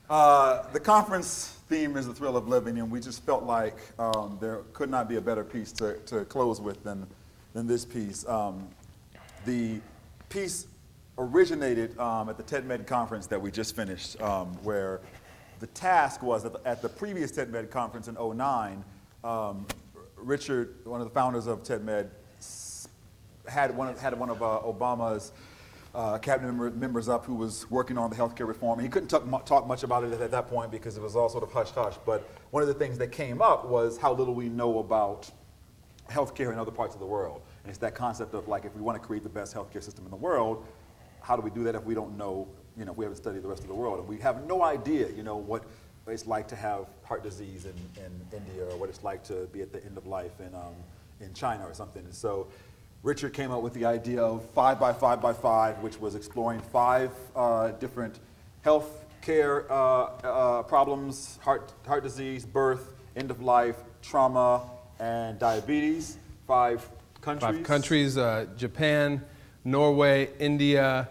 The conference theme is the thrill of living, and we just felt like there could not be a better piece to close with than this piece. The piece originated at the TED-Med conference that we just finished, where the task was that at the previous TED-Med conference in '09, Richard, one of the founders of TED-Med, had one of Obama's cabinet members up who was working on the healthcare reform. And he couldn't talk much about it at that point because it was all sort of hush-hush. But one of the things that came up was how little we know about healthcare in other parts of the world. And it's that concept of, like, if we want to create the best healthcare system in the world, how do we do that if we don't know, if we haven't studied the rest of the world? And we have no idea, what it's like to have heart disease in India, or what it's like to be at the end of life in China or something. And so Richard came up with the idea of 5 by 5 by 5, which was exploring 5 different health care problems: heart disease, birth, end of life, trauma, and diabetes. 5 countries. 5 countries: Japan, Norway, India,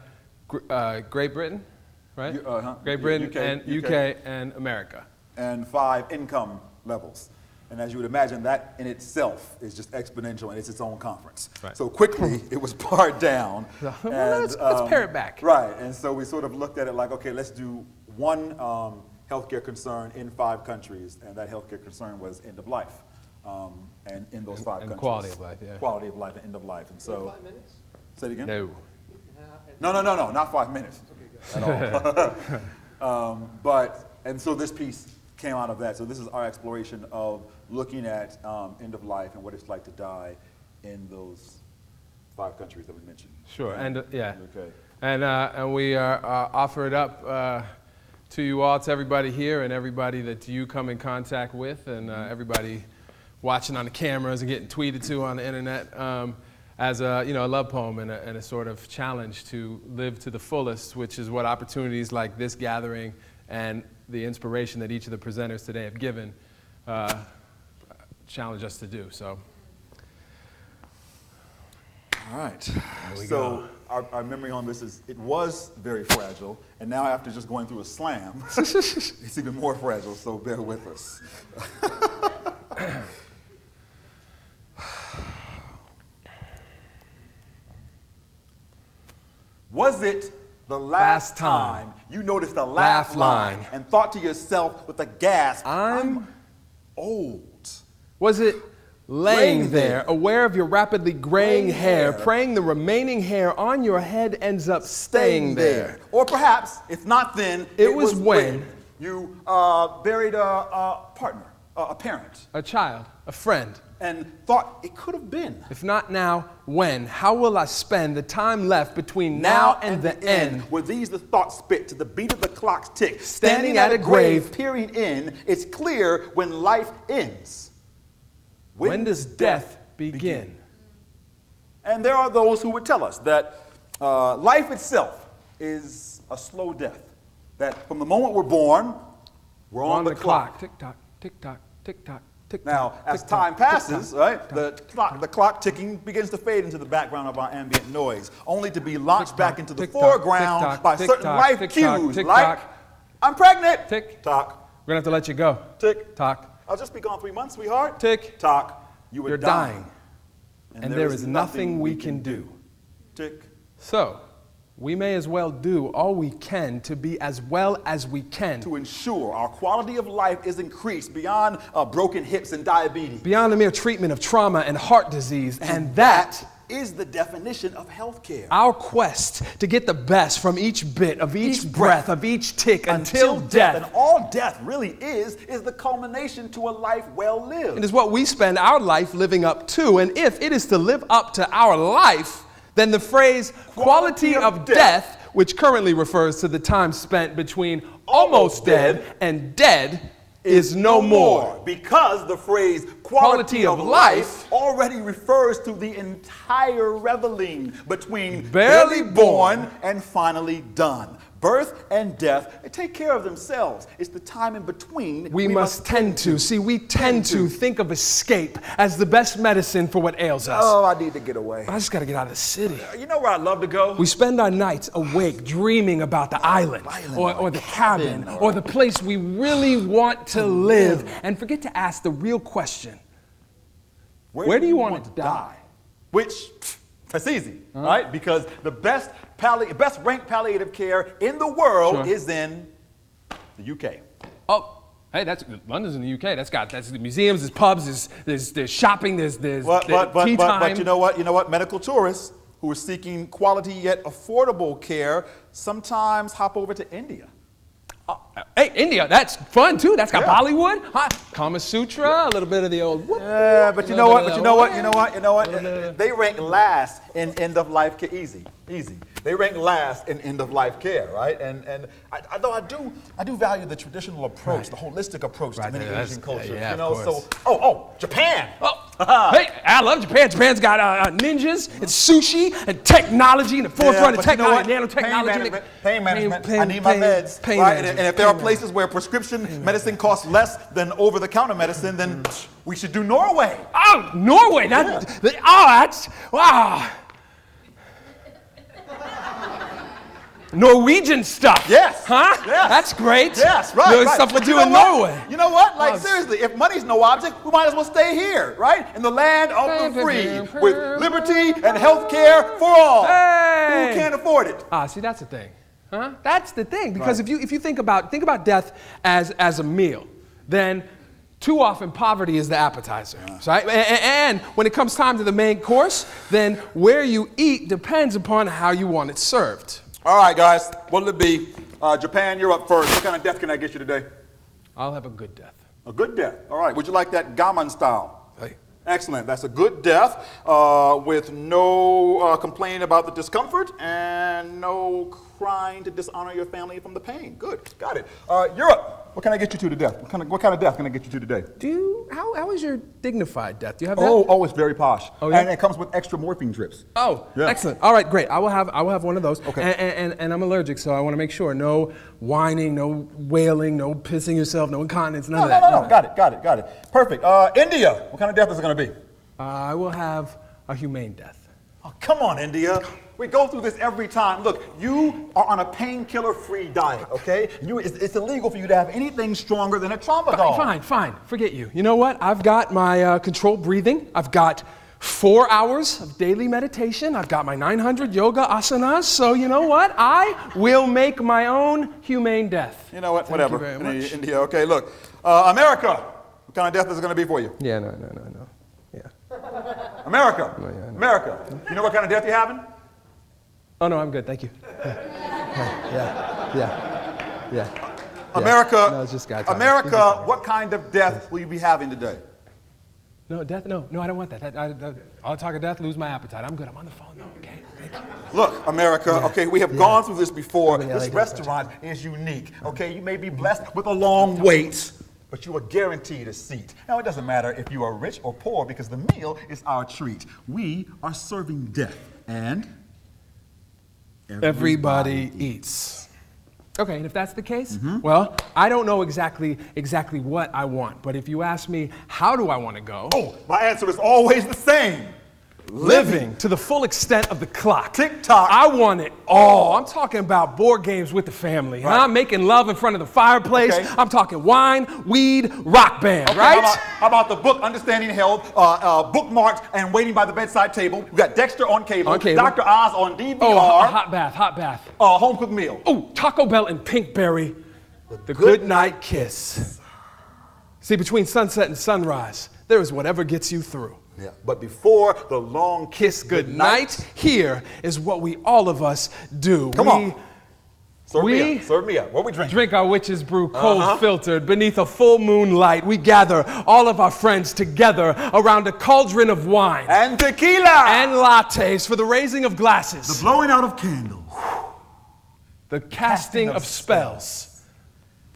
Great Britain, right? Great Britain, UK, and America. And 5 income levels. And as you would imagine, that in itself is just exponential, and it's its own conference. Right. So quickly, it was pared down. Let's pare it back. Right, and so we sort of looked at it like, okay, let's do one healthcare concern in 5 countries, and that healthcare concern was end of life. And in those 5 countries. Quality of life, yeah. Quality of life and end of life. And so, 5 minutes? Say it again? No. No, not 5 minutes at all. And so this piece came out of that. So this is our exploration of looking at end of life and what it's like to die in those 5 countries that we mentioned. Sure, and yeah. Okay. And we offer it up to you all, to everybody here and everybody that you come in contact with, and everybody watching on the cameras and getting tweeted to on the internet, as a love poem and a sort of challenge to live to the fullest, which is what opportunities like this gathering and the inspiration that each of the presenters today have given challenge us to do. So, all right. So our memory on this is it was very fragile, and now after just going through a slam, it's even more fragile. So bear with us. Was it the last time you noticed the laugh line and thought to yourself with a gasp, I'm old? Was it laying there, aware of your rapidly graying hair, praying the remaining hair on your head ends up staying there? Or perhaps, if not then, it was when you buried a partner, a parent, a child, a friend, and thought it could have been. If not now, when? How will I spend the time left between now and the end? Were these the thoughts spit to the beat of the clock's tick? Standing at a grave, peering in, it's clear when life ends. When does death begin? And there are those who would tell us that life itself is a slow death. That from the moment we're born, we're on the clock. Tick tock, tick tock, tick tock. Now, as time passes, right, the clock ticking begins to fade into the background of our ambient noise, only to be launched back into the foreground by certain life cues, like, I'm pregnant, tick tock. We're gonna have to let you go. Tick tock. I'll just be gone 3 months, sweetheart. Tick tock. You're dying. And there is nothing we can do. Tick. So, we may as well do all we can to be as well as we can. To ensure our quality of life is increased beyond broken hips and diabetes. Beyond the mere treatment of trauma and heart disease. And that is the definition of healthcare. Our quest to get the best from each bit of each breath of each tick until death. And all death really is the culmination to a life well lived. It is what we spend our life living up to. And if it is to live up to our life, then the phrase quality of death, which currently refers to the time spent between almost dead and dead, is no more. Because the phrase quality of life already refers to the entire reveling between barely born and finally done. Birth and death, they take care of themselves. It's the time in between we must tend to. See, we tend to think of escape as the best medicine for what ails us. Oh, I need to get away. I just got to get out of the city. You know where I'd love to go? We spend our nights awake dreaming about the island or the cabin or the place we really want to live and forget to ask the real question. Where do you want to die? Which, that's easy, right? Because the best ranked palliative care in the world is in the UK. Oh, hey, London's in the UK. That's the museums, there's pubs, there's shopping, there's tea time. But you know what? Medical tourists who are seeking quality yet affordable care sometimes hop over to India. Hey, India, that's fun too. That's got Bollywood, Kama Sutra, a little bit of the old. Yeah, but you know what? They rank last in end of life care. Easy. They rank last in end of life care, right? And I do value the traditional approach, the holistic approach to many Asian cultures. Yeah, So Japan. Hey, I love Japan. Japan's got ninjas and sushi and technology and the forefront of technology, nanotechnology. Pain management. I need my meds. Right? And if there are places where prescription medicine costs less than over-the-counter medicine, then we should do Norway. Oh, Norway! That's wow. Norwegian stuff. Yes. Huh? Yes. That's great. Yes, right. Stuff we do in Norway. Norway. You know what? Like, seriously, if money's no object, we might as well stay here, right? In the land of the free, with liberty and health care for all. Hey. Who can't afford it? See, that's the thing. Huh? That's the thing. Because if you think about death as a meal, then too often poverty is the appetizer, right? And when it comes time to the main course, then where you eat depends upon how you want it served. All right, guys, what'll it be? Japan, you're up first. What kind of death can I get you today? I'll have a good death. A good death. All right. Would you like that gammon style? Hey. Excellent. That's a good death with no complaining about the discomfort and no crying to dishonor your family from the pain. Good. Got it. Europe. What can I get you to today? What kind of death can I get you to today? How is your dignified death? Do you have that? Oh, it's very posh. Oh, yeah? And it comes with extra morphine drips. Oh, yeah. Excellent. All right, great. I will have one of those. Okay. And I'm allergic, so I want to make sure no whining, no wailing, no pissing yourself, no incontinence, none of that. No. Got it. Perfect. India. What kind of death is it going to be? I will have a humane death. Oh, come on, India. We go through this every time. Look, you are on a painkiller-free diet, okay? It's illegal for you to have anything stronger than a tramadol. Fine. Forget you. You know what? I've got my controlled breathing. I've got 4 hours of daily meditation. I've got my 900 yoga asanas. So you know what? I will make my own humane death. You know what? Thank Whatever. you very much. India. Okay, look. America. What kind of death is it going to be for you? Yeah, no. Yeah. America. No, yeah, no. America. You know what kind of death you're having? Oh, no, I'm good. Thank you. Yeah. America. No, it's just guy talking. America, what kind of death will you be having today? No, death? No, I don't want that. I'll talk of death, lose my appetite. I'm good. I'm on the phone, though, okay? Thank you. Look, America, okay, we have gone through this before. This restaurant is unique, okay? You may be blessed with a long wait, but you are guaranteed a seat. Now, it doesn't matter if you are rich or poor because the meal is our treat. We are serving death, and everybody eats. Okay, and if that's the case, well, I don't know exactly what I want, but if you ask me, how do I want to go? Oh, my answer is always the same. Living to the full extent of the clock. Tick-tock. I want it all. I'm talking about board games with the family. Right. I'm making love in front of the fireplace. Okay. I'm talking wine, weed, rock band, okay, right? How about the book Understanding Health, bookmarked and waiting by the bedside table? We got Dexter on cable, Dr. Oz on DVR. Oh, a hot bath. Home cooked meal. Oh, Taco Bell and Pinkberry. The good night kiss. See, between sunset and sunrise, there is whatever gets you through. Yeah. But before the long kiss goodnight, here is what all of us do. Come on. Serve me up. What we drinking? Drink our witch's brew, cold filtered, beneath a full moon light. We gather all of our friends together around a cauldron of wine. And tequila. And lattes for the raising of glasses. The blowing out of candles. The casting of spells.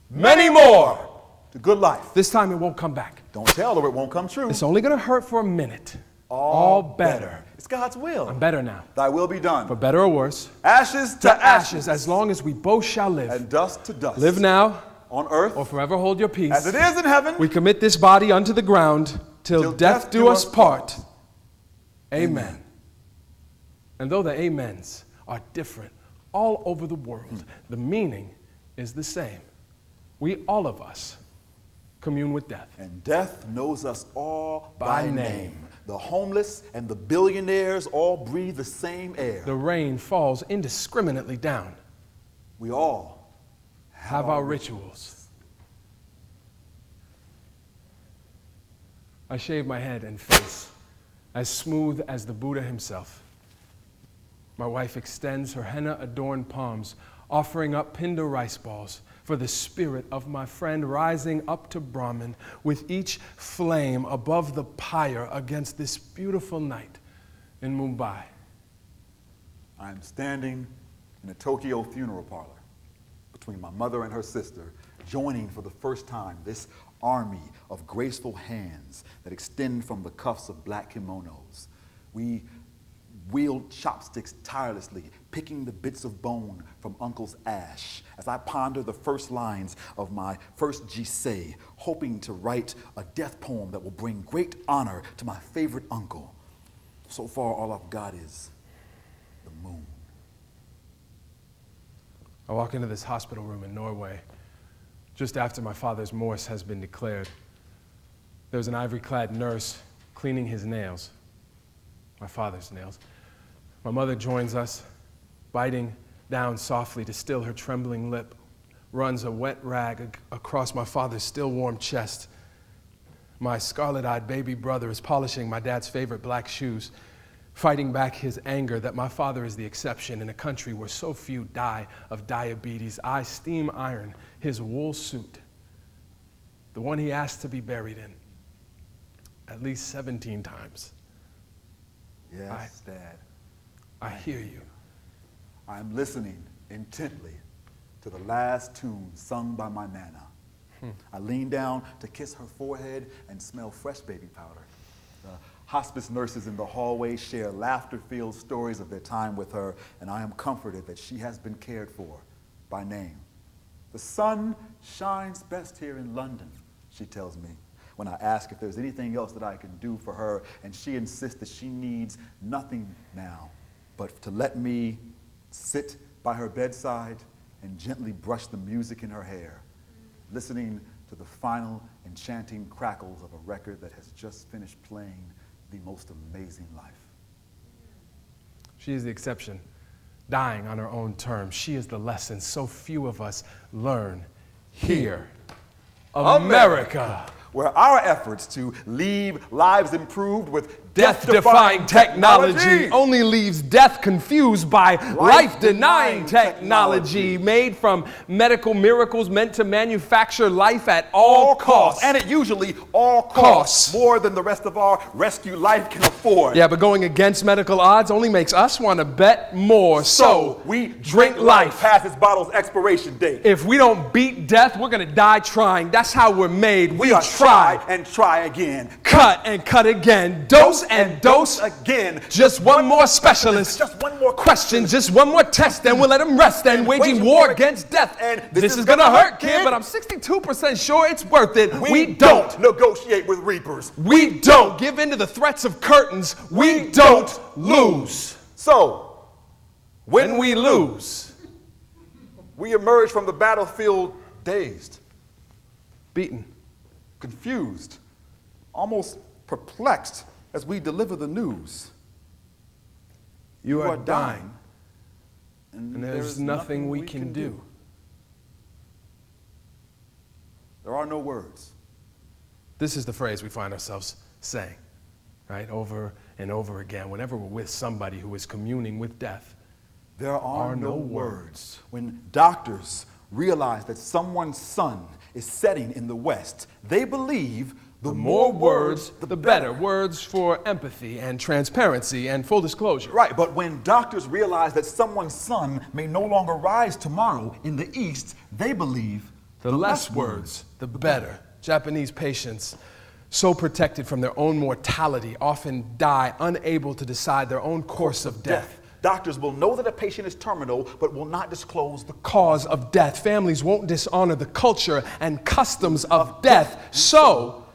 Many more to good life. This time it won't come back. Don't tell or it won't come true. It's only going to hurt for a minute. all better. It's God's will. I'm better now. Thy will be done. For better or worse. Ashes to ashes. As long as we both shall live. And dust to dust. Live now. On earth. Or forever hold your peace. As it is in heaven. We commit this body unto the ground till death do us part. Amen. And though the amens are different all over the world, the meaning is the same. We, all of us, commune with death. And death knows us all by name. The homeless and the billionaires all breathe the same air. The rain falls indiscriminately down. We all have our rituals. I shave my head and face as smooth as the Buddha himself. My wife extends her henna-adorned palms, offering up pinda rice balls for the spirit of my friend rising up to Brahman with each flame above the pyre against this beautiful night in Mumbai. I am standing in a Tokyo funeral parlor between my mother and her sister, joining for the first time this army of graceful hands that extend from the cuffs of black kimonos. We wield chopsticks tirelessly, picking the bits of bone from Uncle's ash as I ponder the first lines of my first jisei, hoping to write a death poem that will bring great honor to my favorite uncle. So far, all I've got is the moon. I walk into this hospital room in Norway just after my father's morse has been declared. There's an ivory-clad nurse cleaning his nails, my father's nails. My mother joins us, biting down softly to still her trembling lip, runs a wet rag across my father's still warm chest. My scarlet-eyed baby brother is polishing my dad's favorite black shoes, fighting back his anger that my father is the exception in a country where so few die of diabetes. I steam iron his wool suit, the one he asked to be buried in, at least 17 times. Yes, Dad. I hear you. I am listening intently to the last tune sung by my Nana. I lean down to kiss her forehead and smell fresh baby powder. The hospice nurses in the hallway share laughter-filled stories of their time with her, and I am comforted that she has been cared for by name. The sun shines best here in London, she tells me, when I ask if there's anything else that I can do for her, and she insists that she needs nothing now but to let me sit by her bedside and gently brush the music in her hair, listening to the final enchanting crackles of a record that has just finished playing the most amazing life. She is the exception, dying on her own terms. She is the lesson so few of us learn here. America, where our efforts to leave lives improved with death-defying technology only leaves death confused by life-denying technology made from medical miracles meant to manufacture life at all costs. And it usually all costs more than the rest of our rescue life can afford. Yeah, but going against medical odds only makes us want to bet more. So we drink life past its bottle's expiration date. If we don't beat death, we're going to die trying. That's how we're made. We try and try again. Cut and cut again. Dose and dose again. Just one more specialist. Just one more question. Just one more test, and we'll let him rest. And waging war against death. And this is gonna hurt, kid, but I'm 62% sure it's worth it. We don't negotiate with reapers. We don't give in to the threats of curtains. We don't lose. So, when we lose, we emerge from the battlefield dazed, beaten, confused, almost perplexed as we deliver the news. You are dying, and there's nothing we can do. There are no words. This is the phrase we find ourselves saying, right, over and over again, whenever we're with somebody who is communing with death. There are no words. When doctors realize that someone's sun is setting in the west, they believe the more words, the better. Words for empathy and transparency and full disclosure. Right, but when doctors realize that someone's sun may no longer rise tomorrow in the east, they believe the less words, the better. Japanese patients so protected from their own mortality, often die unable to decide their own course of death. Doctors will know that a patient is terminal, but will not disclose the Cause of death. Families won't dishonor the culture and customs of death. So,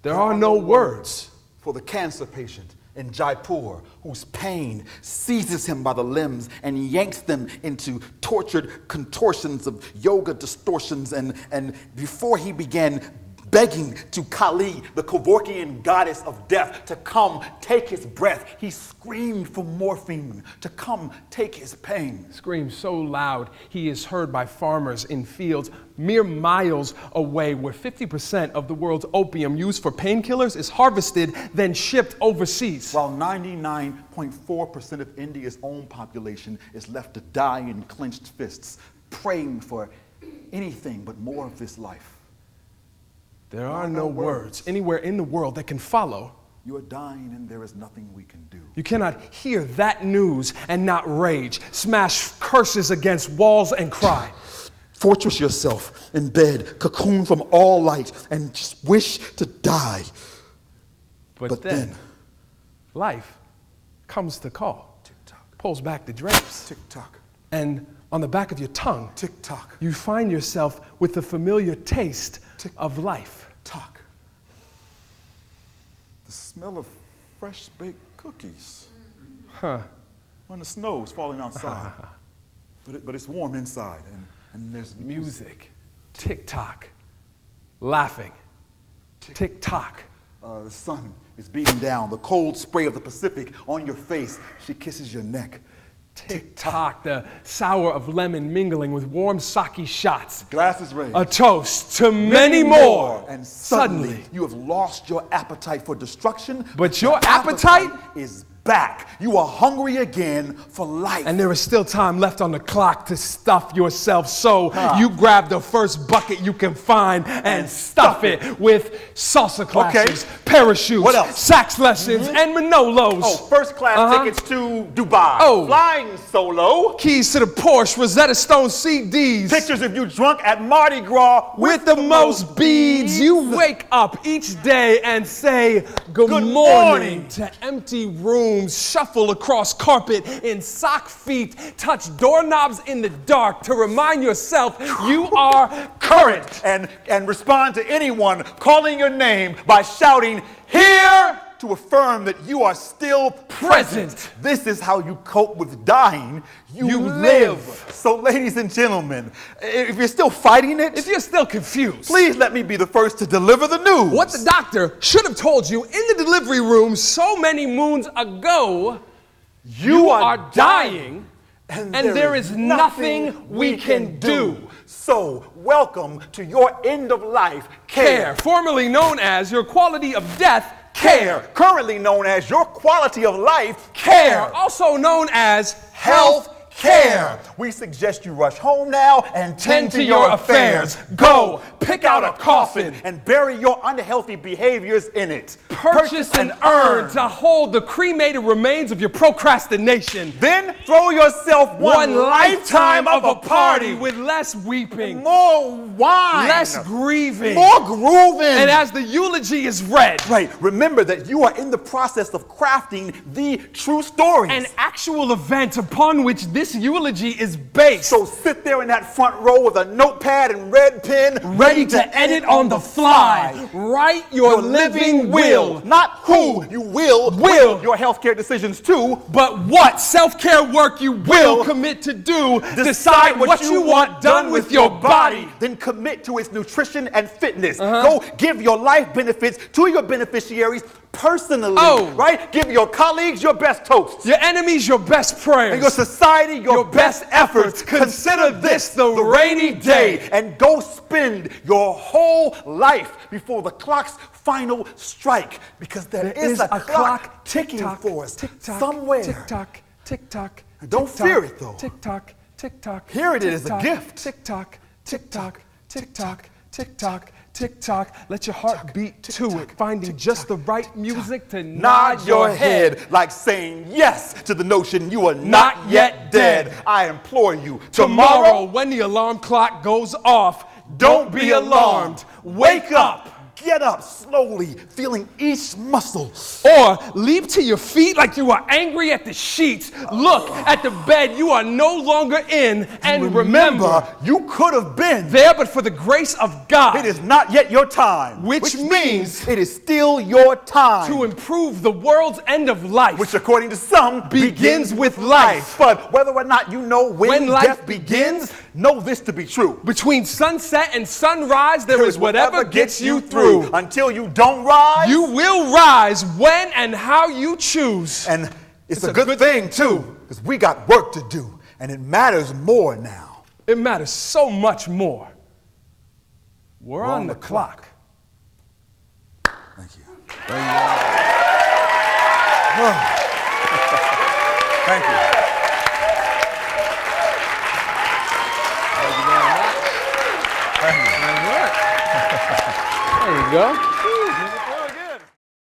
there are no words for the cancer patient in Jaipur whose pain seizes him by the limbs and yanks them into tortured contortions of yoga distortions. And before he began begging to Kali, the Kevorkian goddess of death, to come take his breath, he screamed for morphine to come take his pain. Screams so loud he is heard by farmers in fields mere miles away, where 50% of the world's opium used for painkillers is harvested, then shipped overseas. While 99.4% of India's own population is left to die in clenched fists, praying for anything but more of this life. There are no words anywhere in the world that can follow. You are dying and there is nothing we can do. You cannot hear that news and not rage, smash curses against walls and cry. Fortress yourself in bed, cocoon from all light, and just wish to die. But then, life comes to call. Tick-tock. Pulls back the drapes. Tick-tock. And on the back of your tongue, Tick-tock. you find yourself with the familiar taste of life. Talk. The smell of fresh baked cookies. When the snow is falling outside. but it's warm inside. And there's Music. Tick-tock. Laughing. Tick-tock. The sun is beating down. The cold spray of the Pacific on your face. She kisses your neck. Tick-tock. The sour of lemon mingling with warm sake shots. Glasses raised. A toast to many more. And suddenly you have lost your appetite for destruction. But your appetite is back. You are hungry again for life. And there is still time left on the clock to stuff yourself. So you grab the first bucket you can find and stuff it with salsa classes, parachutes, what else? sax lessons, and Manolos. Oh, first class tickets to Dubai. Oh. Flying solo. Keys to the Porsche, Rosetta Stone CDs. Pictures of you drunk at Mardi Gras with the most beads. You wake up each day and say good morning to empty rooms. Shuffle across carpet in sock feet, touch doorknobs in the dark to remind yourself you are current. And respond to anyone calling your name by shouting, "Here!" to affirm that you are still present. This is how you cope with dying. You live. So ladies and gentlemen, if you're still fighting it, if you're still confused, please let me be the first to deliver the news. What the doctor should have told you in the delivery room so many moons ago, you are dying and there is nothing we can do. So welcome to your end of life care. Formerly known as your quality of death care. Currently known as your quality of life care. Also known as health care. We suggest you rush home now and tend to your affairs. Go, pick out a coffin and bury your unhealthy behaviors in it. Purchase an urn to hold the cremated remains of your procrastination. Then throw yourself one lifetime of a party with less weeping, more wine, less grieving, more grooving. And as the eulogy is read, right, remember that you are in the process of crafting the true stories. An actual event upon which this eulogy is based. So sit there in that front row with a notepad and red pen, ready to edit on the fly. Write your living will. Not who you will your healthcare decisions to, but what self-care work you will commit to do. Decide what you want done with your body. Then commit to its nutrition and fitness. Go give your life benefits to your beneficiaries personally, right? Give your colleagues your best toasts. Your enemies your best prayers. And your society your best efforts. Consider this the rainy day and go spend your whole life before the clock's final strike, because there is a clock ticking for us somewhere. Tick-tock, tick-tock. Don't fear it though. Tick-tock, tick-tock. Hear it as a gift. Tick-tock, tick-tock, tick-tock, tick-tock. Tick-tock, let your heart beat to it, finding just the right music to nod your head, like saying yes to the notion you are not yet dead. I implore you, tomorrow when the alarm clock goes off, don't be alarmed. Wake up, Get up slowly, feeling each muscle. Or leap to your feet like you are angry at the sheets. Look at the bed you are no longer in, and remember, you could have been there but for the grace of God. It is not yet your time. Which means it is still your time. To improve the world's end of life. Which according to some begins with life. But whether or not you know when life death begins, know this to be true. Between sunset and sunrise, there is whatever gets you through. Until you don't rise, you will rise when and how you choose. And it's a good thing too, because we got work to do, and it matters more now. It matters so much more. We're on the clock. Thank you. Thank you. Thank you. Thank you very much. There you go.